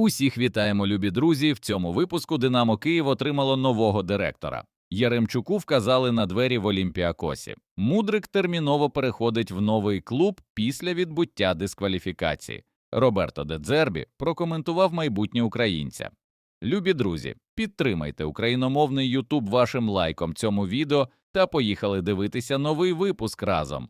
Усіх вітаємо, любі друзі! В цьому випуску «Динамо Київ» отримало нового директора. Яремчуку вказали на двері в Олімпіакосі. Мудрик терміново переходить в новий клуб після відбуття дискваліфікації. Роберто Де Дзербі прокоментував майбутнє українця. Любі друзі, підтримайте україномовний Ютуб вашим лайком цьому відео та поїхали дивитися новий випуск разом.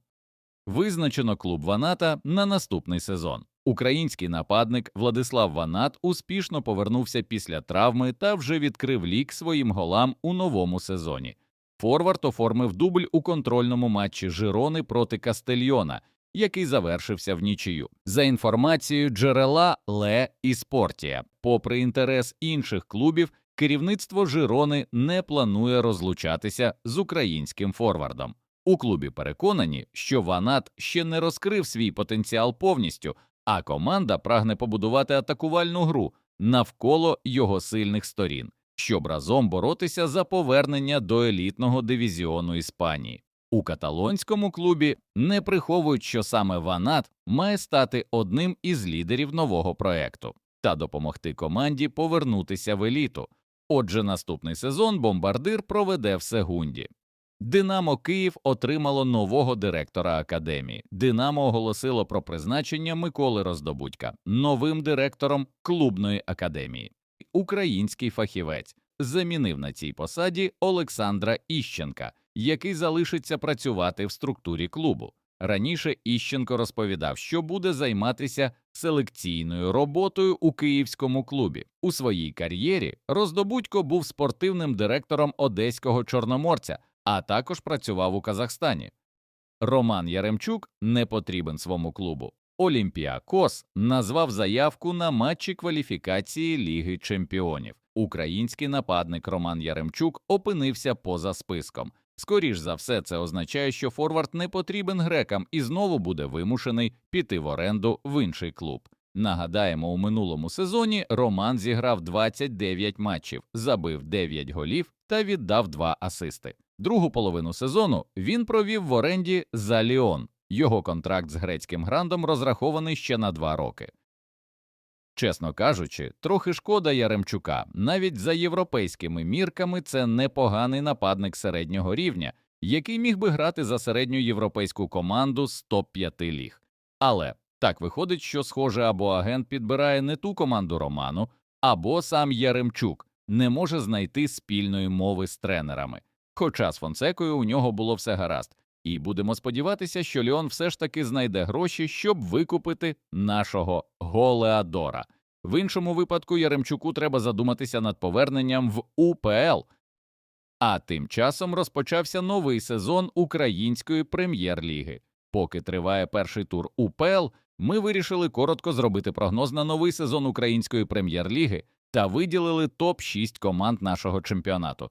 Визначено клуб Ваната на наступний сезон. Український нападник Владислав Ванат успішно повернувся після травми та вже відкрив лік своїм голам у новому сезоні. Форвард оформив дубль у контрольному матчі Жирони проти Кастельйона, який завершився в нічию. За інформацією джерела Ле Іспортія, попри інтерес інших клубів, керівництво Жирони не планує розлучатися з українським форвардом. У клубі переконані, що Ванат ще не розкрив свій потенціал повністю, а команда прагне побудувати атакувальну гру навколо його сильних сторін, щоб разом боротися за повернення до елітного дивізіону Іспанії. У каталонському клубі не приховують, що саме Ванат має стати одним із лідерів нового проекту та допомогти команді повернутися в еліту. Отже, наступний сезон бомбардир проведе в Сегунді. «Динамо Київ» отримало нового директора академії. «Динамо» оголосило про призначення Миколи Роздобудька новим директором клубної академії. Український фахівець замінив на цій посаді Олександра Іщенка, який залишиться працювати в структурі клубу. Раніше Іщенко розповідав, що буде займатися селекційною роботою у київському клубі. У своїй кар'єрі Роздобудько був спортивним директором одеського «Чорноморця», а також працював у Казахстані. Роман Яремчук не потрібен своєму клубу. Олімпіакос назвав заявку на матчі кваліфікації Ліги чемпіонів. Український нападник Роман Яремчук опинився поза списком. Скоріш за все, це означає, що форвард не потрібен грекам і знову буде вимушений піти в оренду в інший клуб. Нагадаємо, у минулому сезоні Роман зіграв 29 матчів, забив 9 голів та віддав 2 асисти. Другу половину сезону він провів в оренді за Ліон. Його контракт з грецьким грандом розрахований ще на 2 роки. Чесно кажучи, трохи шкода Яремчука. Навіть за європейськими мірками це непоганий нападник середнього рівня, який міг би грати за середню європейську команду з топ-5 ліг. Але так виходить, що, схоже, або агент підбирає не ту команду Роману, або сам Яремчук не може знайти спільної мови з тренерами. Хоча з Фонсекою у нього було все гаразд. І будемо сподіватися, що Ліон все ж таки знайде гроші, щоб викупити нашого голеадора. В іншому випадку Яремчуку треба задуматися над поверненням в УПЛ. А тим часом розпочався новий сезон Української прем'єр-ліги. Поки триває перший тур УПЛ, ми вирішили коротко зробити прогноз на новий сезон Української прем'єр-ліги та виділили топ-6 команд нашого чемпіонату.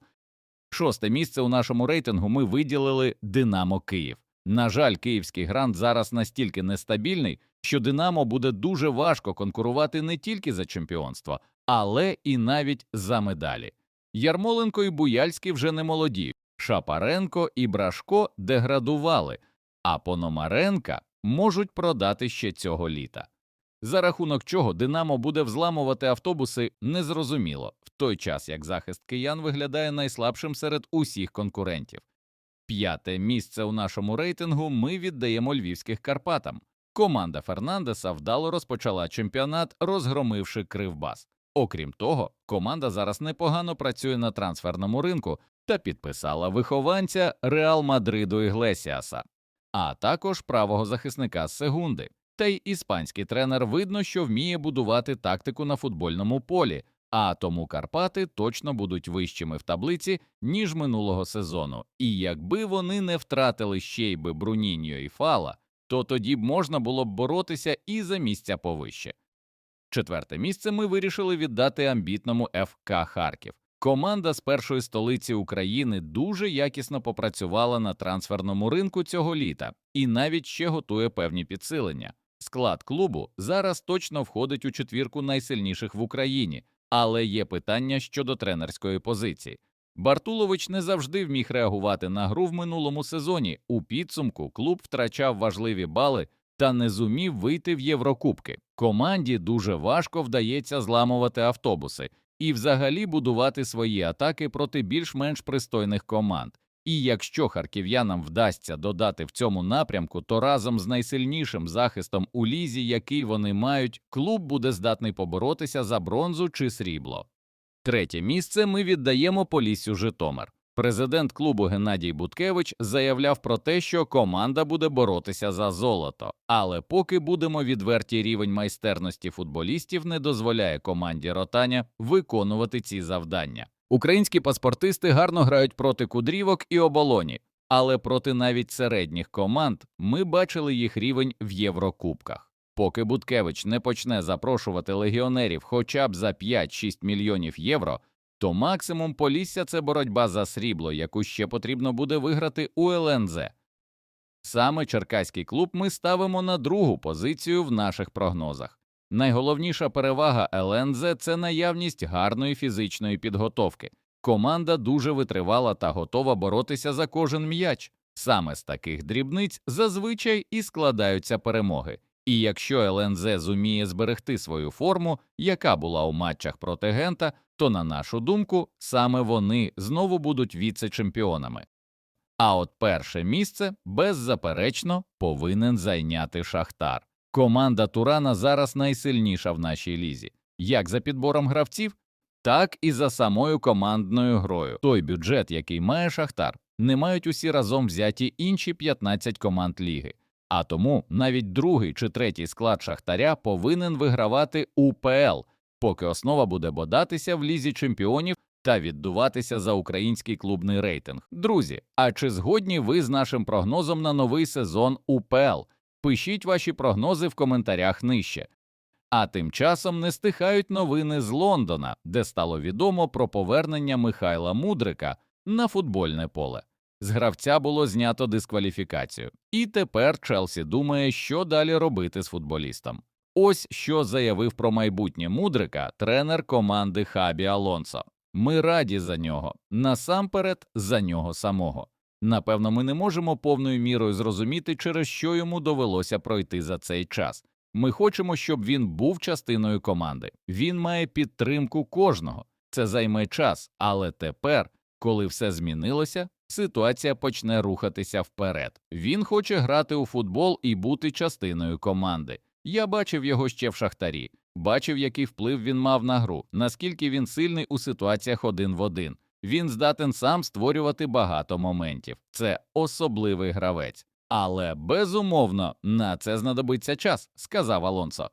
6-те місце у нашому рейтингу ми виділили «Динамо Київ». На жаль, київський грант зараз настільки нестабільний, що «Динамо» буде дуже важко конкурувати не тільки за чемпіонство, але і навіть за медалі. Ярмоленко і Буяльський вже не молоді, Шапаренко і Брашко деградували, а Пономаренка можуть продати ще цього літа. За рахунок чого «Динамо» буде взламувати автобуси, незрозуміло, в той час як захист киян виглядає найслабшим серед усіх конкурентів. 5-те місце у нашому рейтингу ми віддаємо львівських Карпатам. Команда Фернандеса вдало розпочала чемпіонат, розгромивши Кривбас. Окрім того, команда зараз непогано працює на трансферному ринку та підписала вихованця Реал Мадриду Іглесіаса, а також правого захисника з Сегунди. Та й іспанський тренер видно, що вміє будувати тактику на футбольному полі, а тому Карпати точно будуть вищими в таблиці, ніж минулого сезону. І якби вони не втратили ще й би Бруніньо і Фала, то тоді б можна було б боротися і за місця повище. 4-те місце ми вирішили віддати амбітному ФК Харків. Команда з першої столиці України дуже якісно попрацювала на трансферному ринку цього літа і навіть ще готує певні підсилення. Склад клубу зараз точно входить у четвірку найсильніших в Україні, але є питання щодо тренерської позиції. Бартулович не завжди вміг реагувати на гру в минулому сезоні. У підсумку клуб втрачав важливі бали та не зумів вийти в Єврокубки. Команді дуже важко вдається зламувати автобуси і взагалі будувати свої атаки проти більш-менш пристойних команд. І якщо харків'янам вдасться додати в цьому напрямку, то разом з найсильнішим захистом у лізі, який вони мають, клуб буде здатний поборотися за бронзу чи срібло. Третє місце ми віддаємо Поліссю Житомир. Президент клубу Геннадій Буткевич заявляв про те, що команда буде боротися за золото. Але поки будемо відверті, рівень майстерності футболістів не дозволяє команді Ротаня виконувати ці завдання. Українські паспортисти гарно грають проти Кудрівок і Оболоні, але проти навіть середніх команд ми бачили їх рівень в Єврокубках. Поки Буткевич не почне запрошувати легіонерів хоча б за 5-6 мільйонів євро, то максимум Полісся – це боротьба за срібло, яку ще потрібно буде виграти у ЛНЗ. Саме черкаський клуб ми ставимо на другу позицію в наших прогнозах. Найголовніша перевага ЛНЗ – це наявність гарної фізичної підготовки. Команда дуже витривала та готова боротися за кожен м'яч. Саме з таких дрібниць зазвичай і складаються перемоги. І якщо ЛНЗ зуміє зберегти свою форму, яка була у матчах проти Гента, то, на нашу думку, саме вони знову будуть віце-чемпіонами. А от перше місце, беззаперечно, повинен зайняти Шахтар. Команда Турана зараз найсильніша в нашій лізі. Як за підбором гравців, так і за самою командною грою. Той бюджет, який має Шахтар, не мають усі разом взяті інші 15 команд ліги. А тому навіть другий чи третій склад Шахтаря повинен вигравати УПЛ, поки основа буде бодатися в Лізі чемпіонів та віддуватися за український клубний рейтинг. Друзі, а чи згодні ви з нашим прогнозом на новий сезон УПЛ? Пишіть ваші прогнози в коментарях нижче. А тим часом не стихають новини з Лондона, де стало відомо про повернення Михайла Мудрика на футбольне поле. З гравця було знято дискваліфікацію. І тепер Челсі думає, що далі робити з футболістом. Ось що заявив про майбутнє Мудрика тренер команди Хабі Алонсо. Ми раді за нього, насамперед за нього самого. Напевно, ми не можемо повною мірою зрозуміти, через що йому довелося пройти за цей час. Ми хочемо, щоб він був частиною команди. Він має підтримку кожного. Це займе час, але тепер, коли все змінилося, ситуація почне рухатися вперед. Він хоче грати у футбол і бути частиною команди. Я бачив його ще в Шахтарі, бачив, який вплив він мав на гру, наскільки він сильний у ситуаціях 1 в 1. Він здатен сам створювати багато моментів. Це особливий гравець. Але, безумовно, на це знадобиться час, сказав Алонсо.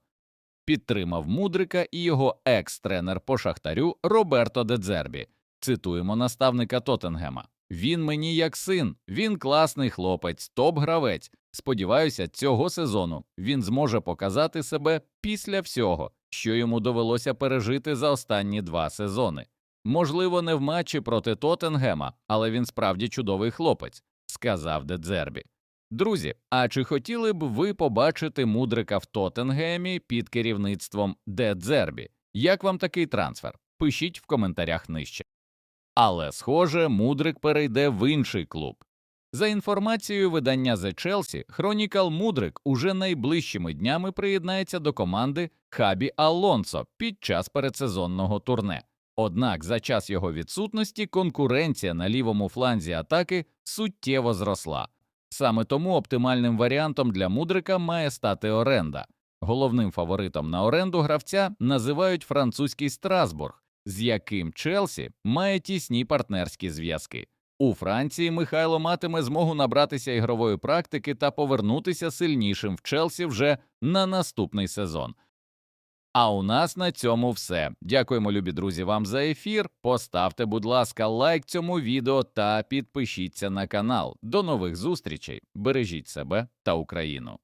Підтримав Мудрика і його екс-тренер по Шахтарю Роберто Де Дзербі. Цитуємо наставника Тоттенгема. «Він мені як син, він класний хлопець, топ-гравець. Сподіваюся, цього сезону він зможе показати себе після всього, що йому довелося пережити за останні 2 сезони. Можливо, не в матчі проти Тоттенгема, але він справді чудовий хлопець», – сказав Де Дзербі. Друзі, а чи хотіли б ви побачити Мудрика в Тоттенгемі під керівництвом Де Дзербі? Як вам такий трансфер? Пишіть в коментарях нижче. Але, схоже, Мудрик перейде в інший клуб. За інформацією видання The Chelsea, Chronicle, Мудрик уже найближчими днями приєднається до команди Хабі Алонсо під час передсезонного турне. Однак за час його відсутності конкуренція на лівому фланзі атаки суттєво зросла. Саме тому оптимальним варіантом для Мудрика має стати оренда. Головним фаворитом на оренду гравця називають французький Страсбург, з яким Челсі має тісні партнерські зв'язки. У Франції Михайло матиме змогу набратися ігрової практики та повернутися сильнішим в Челсі вже на наступний сезон. А у нас на цьому все. Дякуємо, любі друзі, вам за ефір. Поставте, будь ласка, лайк цьому відео та підпишіться на канал. До нових зустрічей. Бережіть себе та Україну.